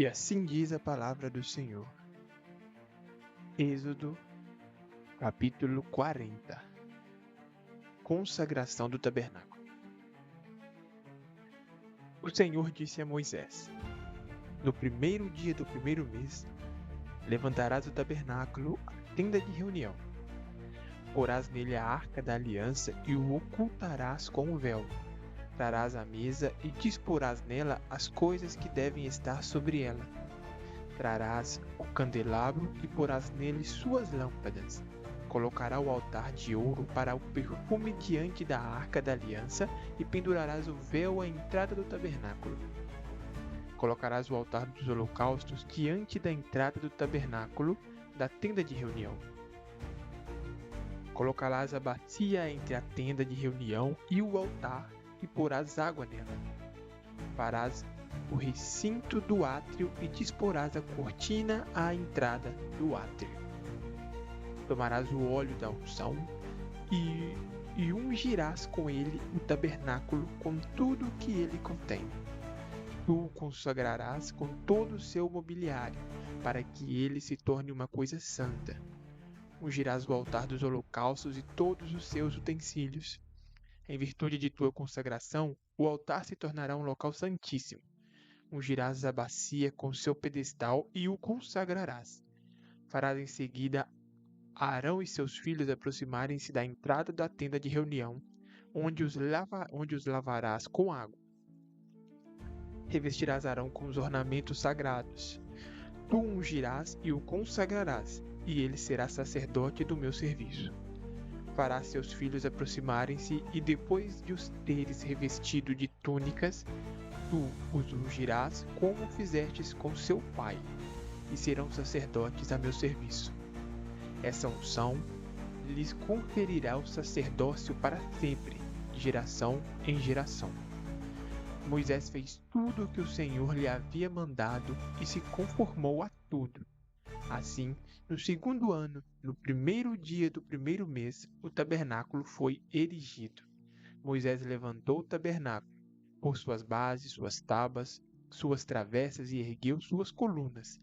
E assim diz a palavra do Senhor. Êxodo, capítulo 40. Consagração do tabernáculo. O Senhor disse a Moisés: No primeiro dia do primeiro mês, levantarás o tabernáculo, a tenda de reunião. Porás nele a arca da aliança e o ocultarás com um véu. Trarás a mesa e disporás nela as coisas que devem estar sobre ela. Trarás o candelabro e porás nele suas lâmpadas. Colocará o altar de ouro para o perfume diante da arca da aliança e pendurarás o véu à entrada do tabernáculo. Colocarás o altar dos holocaustos diante da entrada do tabernáculo da tenda de reunião. Colocarás a bacia entre a tenda de reunião e o altar e porás água nela. Farás o recinto do átrio e disporás a cortina à entrada do átrio. Tomarás o óleo da unção e ungirás com ele o tabernáculo com tudo o que ele contém. Tu o consagrarás com todo o seu mobiliário, para que ele se torne uma coisa santa. Ungirás o altar dos holocaustos e todos os seus utensílios. Em virtude de tua consagração, o altar se tornará um local santíssimo. Ungirás a bacia com seu pedestal e o consagrarás. Farás em seguida Arão e seus filhos aproximarem-se da entrada da tenda de reunião, onde os lavarás com água. Revestirás Arão com os ornamentos sagrados. Tu o ungirás e o consagrarás, e ele será sacerdote do meu serviço. Farás seus filhos aproximarem-se, e depois de os teres revestido de túnicas, tu os ungirás como fizestes com seu pai, e serão sacerdotes a meu serviço. Essa unção lhes conferirá o sacerdócio para sempre, de geração em geração. Moisés fez tudo o que o Senhor lhe havia mandado e se conformou a tudo. Assim, no segundo ano, no primeiro dia do primeiro mês, o tabernáculo foi erigido. Moisés levantou o tabernáculo, por suas bases, suas tábuas, suas travessas e ergueu suas colunas.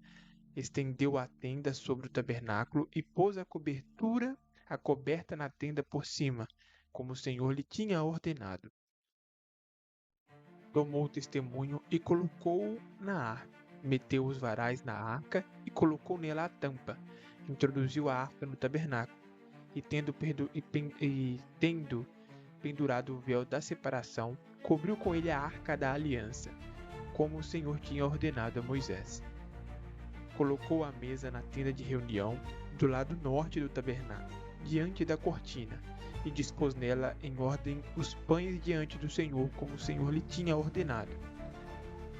Estendeu a tenda sobre o tabernáculo e pôs a coberta na tenda por cima, como o Senhor lhe tinha ordenado. Tomou o testemunho e colocou-o na arca. Meteu os varais na arca e colocou nela a tampa. Introduziu a arca no tabernáculo e, tendo pendurado o véu da separação, cobriu com ele a arca da aliança, como o Senhor tinha ordenado a Moisés. Colocou a mesa na tenda de reunião, do lado norte do tabernáculo, diante da cortina, e dispôs nela em ordem os pães diante do Senhor, como o Senhor lhe tinha ordenado.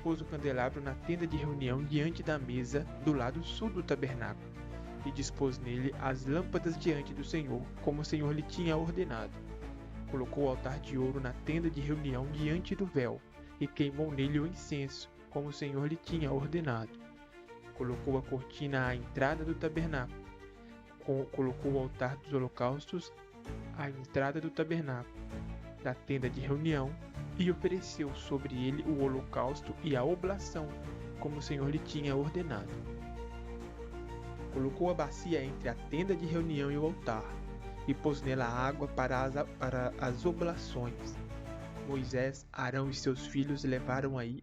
Pôs o candelabro na tenda de reunião diante da mesa, do lado sul do tabernáculo, e dispôs nele as lâmpadas diante do Senhor, como o Senhor lhe tinha ordenado. Colocou o altar de ouro na tenda de reunião diante do véu, e queimou nele o incenso, como o Senhor lhe tinha ordenado. Colocou a cortina à entrada do tabernáculo. Colocou o altar dos holocaustos à entrada do tabernáculo, da tenda de reunião, e ofereceu sobre ele o holocausto e a oblação, como o Senhor lhe tinha ordenado. Colocou a bacia entre a tenda de reunião e o altar, e pôs nela água para as oblações. Moisés, Arão e seus filhos lavaram aí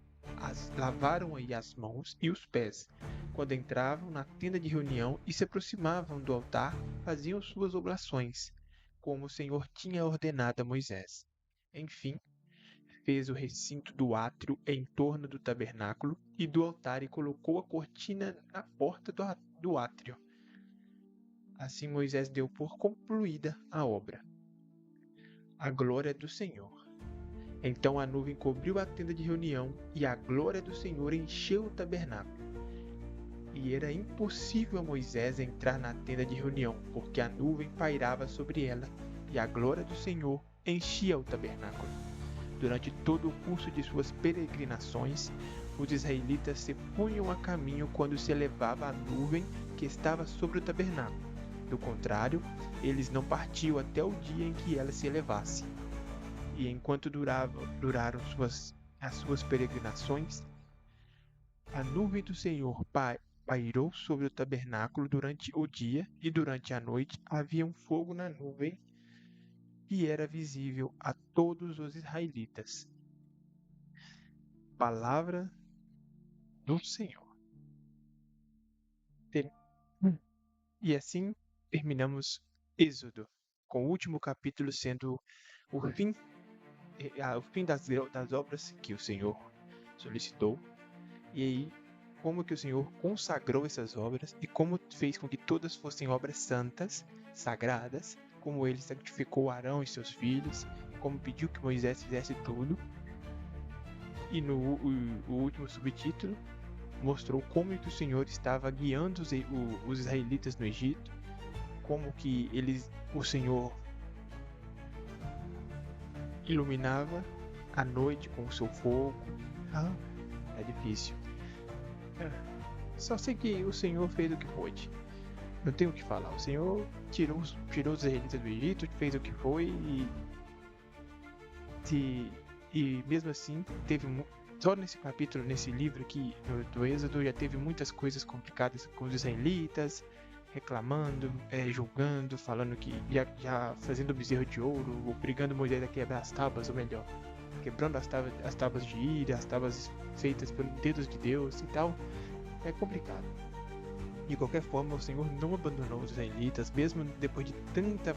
as mãos e os pés. Quando entravam na tenda de reunião e se aproximavam do altar, faziam suas oblações, como o Senhor tinha ordenado a Moisés. Enfim, fez o recinto do átrio em torno do tabernáculo e do altar e colocou a cortina na porta do átrio. Assim Moisés deu por concluída a obra. A glória do Senhor. Então a nuvem cobriu a tenda de reunião e a glória do Senhor encheu o tabernáculo. E era impossível a Moisés entrar na tenda de reunião, porque a nuvem pairava sobre ela e a glória do Senhor enchia o tabernáculo. Durante todo o curso de suas peregrinações, os israelitas se punham a caminho quando se elevava a nuvem que estava sobre o tabernáculo. Do contrário, eles não partiam até o dia em que ela se elevasse. E enquanto duraram as suas peregrinações, a nuvem do Senhor pairou sobre o tabernáculo durante o dia, e durante a noite havia um fogo na nuvem que era visível a todos os israelitas. Palavra do Senhor. E assim terminamos Êxodo, com o último capítulo sendo o fim das obras que o Senhor solicitou. E aí, como que o Senhor consagrou essas obras e como fez com que todas fossem obras santas, sagradas, como ele santificou Arão e seus filhos, como pediu que Moisés fizesse tudo. E no último subtítulo, mostrou como que o Senhor estava guiando os israelitas no Egito, como que o Senhor iluminava a noite com o seu fogo. É difícil. Só sei que o Senhor fez o que pôde. Não tenho o que falar. O Senhor tirou os israelitas do Egito, fez o que foi e mesmo assim teve só nesse capítulo, nesse livro aqui do Êxodo, já teve muitas coisas complicadas com os israelitas, reclamando, julgando, falando que já fazendo bezerro de ouro, obrigando Moisés a quebrar as tábuas, ou melhor, quebrando as tábuas de ira, as tábuas feitas pelos dedos de Deus e tal. É complicado. De qualquer forma, o Senhor não abandonou os israelitas, mesmo depois de tanta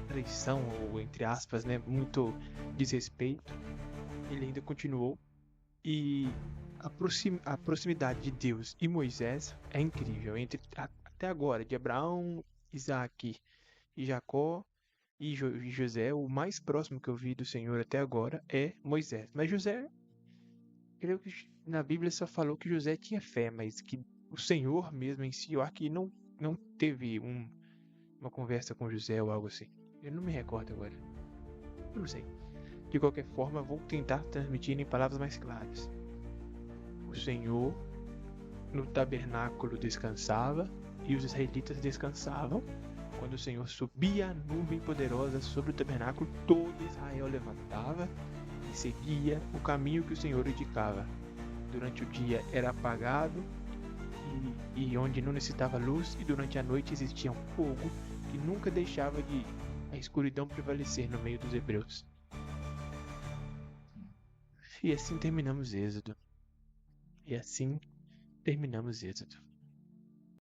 traição, ou entre aspas, né, muito desrespeito, ele ainda continuou. E a proximidade de Deus e Moisés é incrível. Até agora, de Abraão, Isaac e Jacó e José, o mais próximo que eu vi do Senhor até agora é Moisés. Mas José, creio que na Bíblia só falou que José tinha fé, mas que o Senhor mesmo em si, eu acho que não teve uma conversa com José ou algo assim. Eu não me recordo agora. Eu não sei. De qualquer forma, vou tentar transmitir em palavras mais claras. O Senhor no tabernáculo descansava e os israelitas descansavam. Quando o Senhor subia a nuvem poderosa sobre o tabernáculo, todo Israel levantava e seguia o caminho que o Senhor indicava. Durante o dia era apagado e onde não necessitava luz, e durante a noite existia um fogo que nunca deixava a escuridão prevalecer no meio dos hebreus. E assim terminamos Êxodo.